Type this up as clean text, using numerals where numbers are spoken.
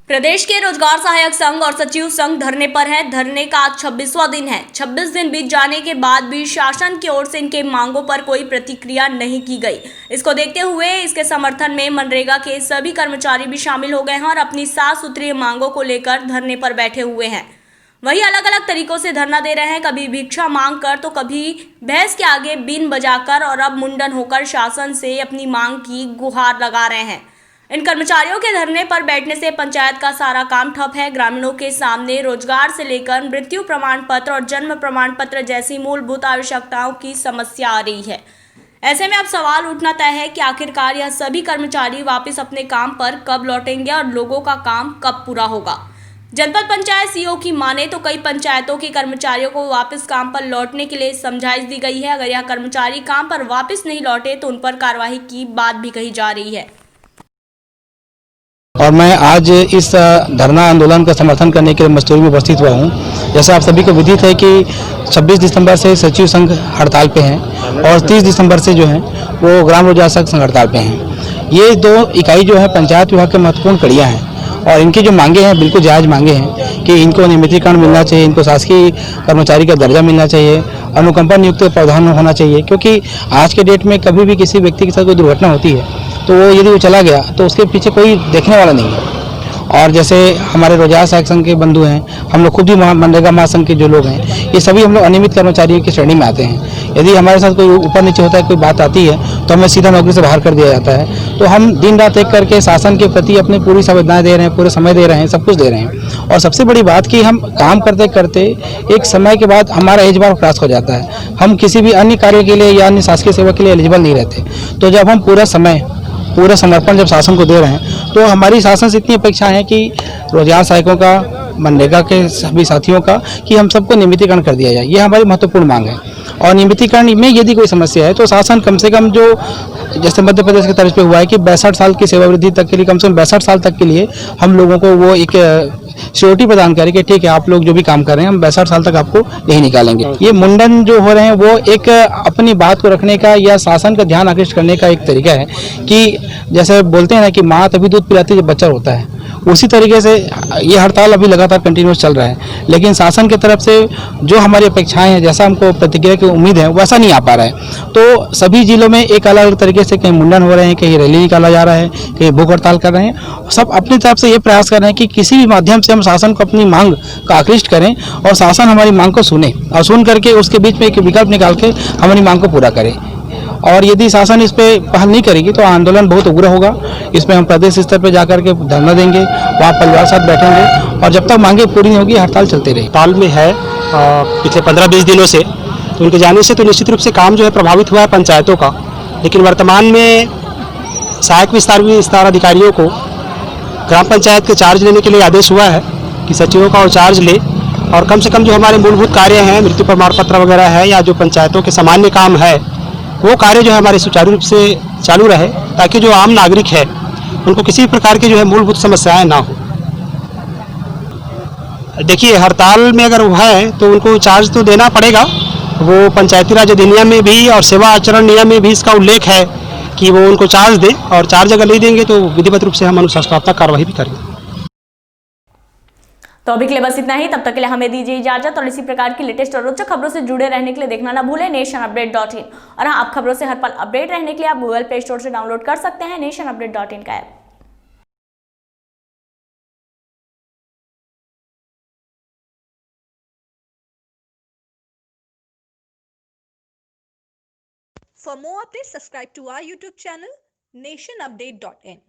प्रदेश के रोजगार सहायक संघ और सचिव संघ धरने पर है। धरने का आज 26वां दिन है। 26 दिन बीत जाने के बाद भी शासन की ओर से इनके मांगों पर कोई प्रतिक्रिया नहीं की गई। इसको देखते हुए इसके समर्थन में मनरेगा के सभी कर्मचारी भी शामिल हो गए हैं और अपनी साफ सुथरी मांगों को लेकर धरने पर बैठे हुए हैं। वही अलग अलग तरीकों से धरना दे रहे हैं, कभी भिक्षा मांग कर तो कभी भैंस के आगे बीन बजाकर और अब मुंडन होकर शासन से अपनी मांग की गुहार लगा रहे हैं। इन कर्मचारियों के धरने पर बैठने से पंचायत का सारा काम ठप है। ग्रामीणों के सामने रोजगार से लेकर मृत्यु प्रमाण पत्र और जन्म प्रमाण पत्र जैसी मूलभूत आवश्यकताओं की समस्या आ रही है। ऐसे में अब सवाल उठना तय है कि आखिरकार यह सभी कर्मचारी वापस अपने काम पर कब लौटेंगे और लोगों का काम कब पूरा होगा। जनपद पंचायत सीईओ की माने तो कई पंचायतों के कर्मचारियों को वापस काम पर लौटने के लिए समझाइश दी गई है। अगर यह कर्मचारी काम पर वापस नहीं लौटे तो उन पर कार्रवाई की बात भी कही जा रही है। और मैं आज इस धरना आंदोलन का समर्थन करने के लिए मस्तूरी में उपस्थित हुआ हूँ। जैसे आप सभी को विदित है कि 26 दिसंबर से सचिव संघ हड़ताल पे हैं और 30 दिसंबर से जो है वो ग्राम रोजगार संघ हड़ताल पे हैं। ये दो इकाई जो है पंचायत विभाग के महत्वपूर्ण कड़ियाँ हैं और इनकी जो मांगे हैं बिल्कुल जायज़ मांगे हैं कि इनको नियमितीकरण मिलना चाहिए, इनको शासकीय कर्मचारी का दर्जा मिलना चाहिए, अनुकंपा नियुक्त प्रावधान होना चाहिए। क्योंकि आज के डेट में कभी भी किसी व्यक्ति के साथ कोई दुर्घटना होती है तो वो यदि वो चला गया तो उसके पीछे कोई देखने वाला नहीं है। और जैसे हमारे रोजगार सहायक संघ के बंधु हैं, हम लोग खुद ही मनरेगा महासंघ के जो लोग हैं, ये सभी हम लोग अनियमित कर्मचारियों की श्रेणी में आते हैं। यदि हमारे साथ कोई ऊपर नीचे होता है, कोई बात आती है तो हमें सीधा नौकरी से बाहर कर दिया जाता है। तो हम दिन रात एक करके शासन के प्रति अपनी पूरी संवेदनाएं दे रहे हैं, पूरे समय दे रहे हैं, सब कुछ दे रहे हैं। और सबसे बड़ी बात कि हम काम करते करते एक समय के बाद हमारा एज बार क्रॉस हो जाता है, हम किसी भी अन्य कार्य के लिए या अन्य शासकीय सेवा के लिए एलिजिबल नहीं रहते। तो जब हम पूरा समर्पण जब शासन को दे रहे हैं तो हमारी शासन से इतनी अपेक्षा है कि रोजगार सहायकों का, मनरेगा के सभी साथियों का, कि हम सबको नियमितीकरण कर दिया जाए। ये हमारी महत्वपूर्ण मांग है। और नियमितीकरण में यदि कोई समस्या है तो शासन कम से कम, जो जैसे मध्य प्रदेश की तर्ज पे हुआ है कि 62 साल की सेवा वृद्धि तक के लिए, कम से कम 62 साल तक के लिए हम लोगों को वो एक श्योरिटी प्रदान करें कि ठीक है, आप लोग जो भी काम कर रहे हैं हम 62 साल तक आपको नहीं निकालेंगे। ये मुंडन जो हो रहे हैं वो एक अपनी बात को रखने का या शासन का ध्यान आकृष्ट करने का एक तरीका है कि जैसे बोलते हैं ना कि माँ तभी दूध पिलाती जब बच्चा होता है, उसी तरीके से ये हड़ताल अभी लगातार कंटिन्यूस चल रहा है। लेकिन शासन की तरफ से जो हमारी अपेक्षाएं हैं, जैसा हमको प्रतिक्रिया की उम्मीद है, वैसा नहीं आ पा रहा है। तो सभी जिलों में एक अलग अलग तरीके से कहीं मुंडन हो रहे हैं, कहीं रैली निकाला जा रहा है, कहीं भूख हड़ताल कर रहे हैं। सब अपनी तरफ से ये प्रयास कर रहे हैं कि किसी भी माध्यम से हम शासन को अपनी मांग का आकृष्ट करें और शासन हमारी मांग को सुने और सुन करके उसके बीच में एक विकल्प निकाल के हमारी मांग को पूरा करे। और यदि शासन इस पर पहल नहीं करेगी तो आंदोलन बहुत उग्र होगा। इसमें हम प्रदेश स्तर पर जाकर के धरना देंगे, वहाँ परिवार साथ बैठेंगे और जब तक मांगे पूरी नहीं होगी हड़ताल चलते रहे। हड़ताल में है पिछले 15-20 दिनों से, तो उनके जाने से तो निश्चित रूप से काम जो है प्रभावित हुआ है पंचायतों का। लेकिन वर्तमान में सहायक विस्तार अधिकारियों को ग्राम पंचायत के चार्ज लेने के लिए आदेश हुआ है कि सचिवों का वो चार्ज ले और कम से कम जो हमारे मूलभूत कार्य हैं, मृत्यु प्रमाण पत्र वगैरह है या जो पंचायतों के सामान्य काम है, वो कार्य जो है हमारे सुचारू रूप से चालू रहे, ताकि जो आम नागरिक है उनको किसी भी प्रकार की जो है मूलभूत समस्याएं ना हो। देखिए, हड़ताल में अगर वो है तो उनको चार्ज तो देना पड़ेगा। वो पंचायती राज अधिनियम में भी और सेवा आचरण नियम में भी इसका उल्लेख है कि वो उनको चार्ज दे, और चार्ज अगर नहीं देंगे तो विधिवत रूप से हम अनुशासनात्मक कार्रवाई भी करेंगे। तो अभी के लिए बस इतना ही। तब तक के लिए हमें दीजिए इजाजत और इसी प्रकार की लेटेस्ट और रोचक खबरों से जुड़े रहने के लिए देखना ना भूलें nationupdate.in। और हाँ, आप खबरों से हर पल अपडेट रहने के लिए आप गूगल प्ले स्टोर से डाउनलोड कर सकते हैं nationupdate.in का app. For more updates, subscribe to our YouTube channel nationupdate.in।